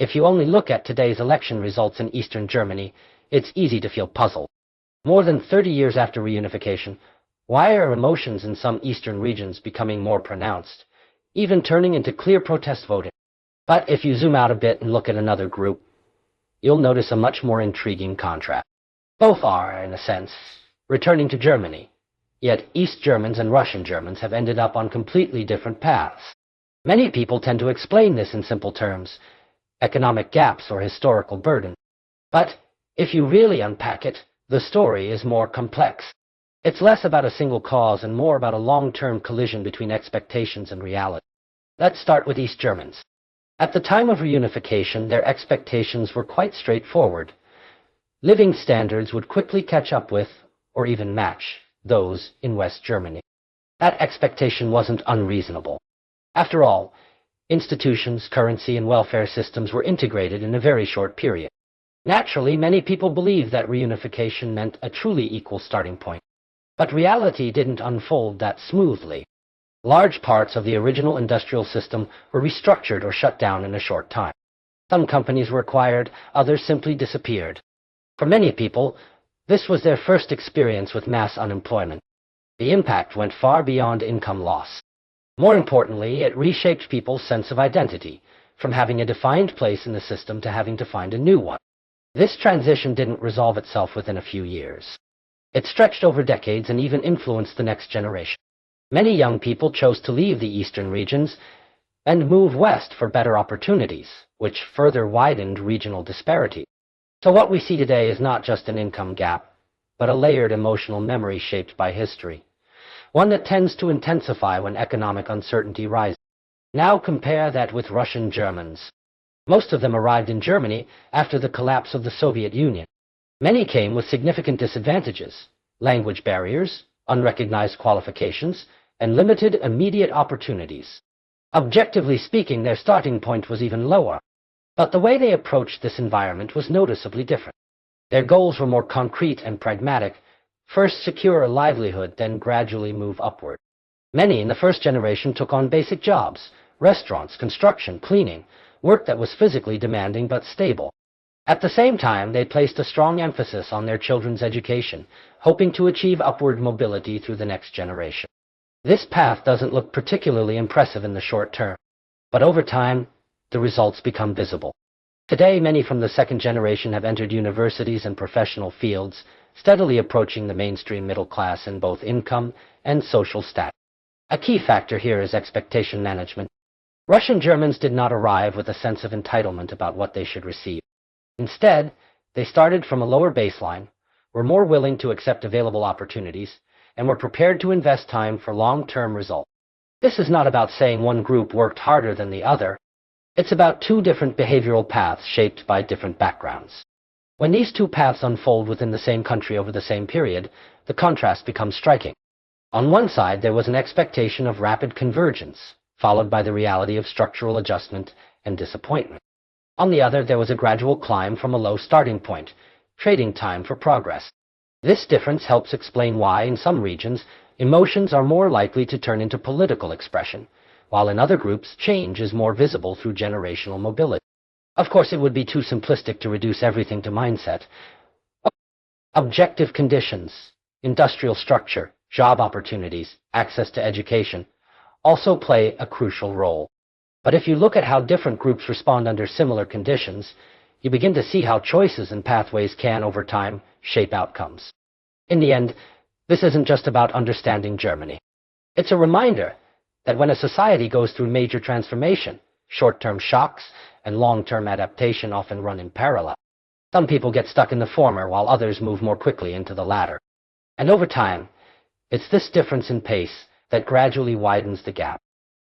If you only look at today's election results in Eastern Germany, it's easy to feel puzzled. More than 30 years after reunification, why are emotions in some eastern regions becoming more pronounced, even turning into clear protest voting? But if you zoom out a bit and look at another group, you'll notice a much more intriguing contrast. Both are, in a sense, returning to Germany, yet East Germans and Russian Germans have ended up on completely different paths. Many people tend to explain this in simple terms: economic gaps or historical burden. But if you really unpack it, the story is more complex. It's less about a single cause and more about a long-term collision between expectations and reality. Let's start with East Germans. At the time of reunification, their expectations were quite straightforward. Living standards would quickly catch up with, or even match, those in West Germany. That expectation wasn't unreasonable. After all, institutions, currency, and welfare systems were integrated in a very short period. Naturally, many people believed that reunification meant a truly equal starting point. But reality didn't unfold that smoothly. Large parts of the original industrial system were restructured or shut down in a short time. Some companies were acquired, others simply disappeared. For many people, this was their first experience with mass unemployment. The impact went far beyond income loss. More importantly, it reshaped people's sense of identity, from having a defined place in the system to having to find a new one. This transition didn't resolve itself within a few years. It stretched over decades and even influenced the next generation. Many young people chose to leave the eastern regions and move west for better opportunities, which further widened regional disparity. So what we see today is not just an income gap, but a layered emotional memory shaped by history, one that tends to intensify when economic uncertainty rises. Now compare that with Russian Germans. Most of them arrived in Germany after the collapse of the Soviet Union. Many came with significant disadvantages: language barriers, unrecognized qualifications, and limited immediate opportunities. Objectively speaking, their starting point was even lower. But the way they approached this environment was noticeably different. Their goals were more concrete and pragmatic: first secure a livelihood, then gradually move upward. Many in the first generation took on basic jobs: restaurants, construction, cleaning, work that was physically demanding but stable. At the same time, they placed a strong emphasis on their children's education, hoping to achieve upward mobility through the next generation. This path doesn't look particularly impressive in the short term, but over time, the results become visible. Today, many from the second generation have entered universities and professional fields, steadily approaching the mainstream middle class in both income and social status. A key factor here is expectation management. Russian Germans did not arrive with a sense of entitlement about what they should receive. Instead, they started from a lower baseline, were more willing to accept available opportunities, and were prepared to invest time for long-term results. This is not about saying one group worked harder than the other. It's about two different behavioral paths shaped by different backgrounds. When these two paths unfold within the same country over the same period, the contrast becomes striking. On one side, there was an expectation of rapid convergence, followed by the reality of structural adjustment and disappointment. On the other, there was a gradual climb from a low starting point, trading time for progress. This difference helps explain why, in some regions, emotions are more likely to turn into political expression, while in other groups, change is more visible through generational mobility. Of course, it would be too simplistic to reduce everything to mindset. Objective conditions, industrial structure, job opportunities, access to education also play a crucial role. But if you look at how different groups respond under similar conditions, you begin to see how choices and pathways can, over time, shape outcomes. In the end, this isn't just about understanding Germany. It's a reminder that when a society goes through major transformation, short-term shocks and long-term adaptation often run in parallel. Some people get stuck in the former, while others move more quickly into the latter. And over time, it's this difference in pace that gradually widens the gap.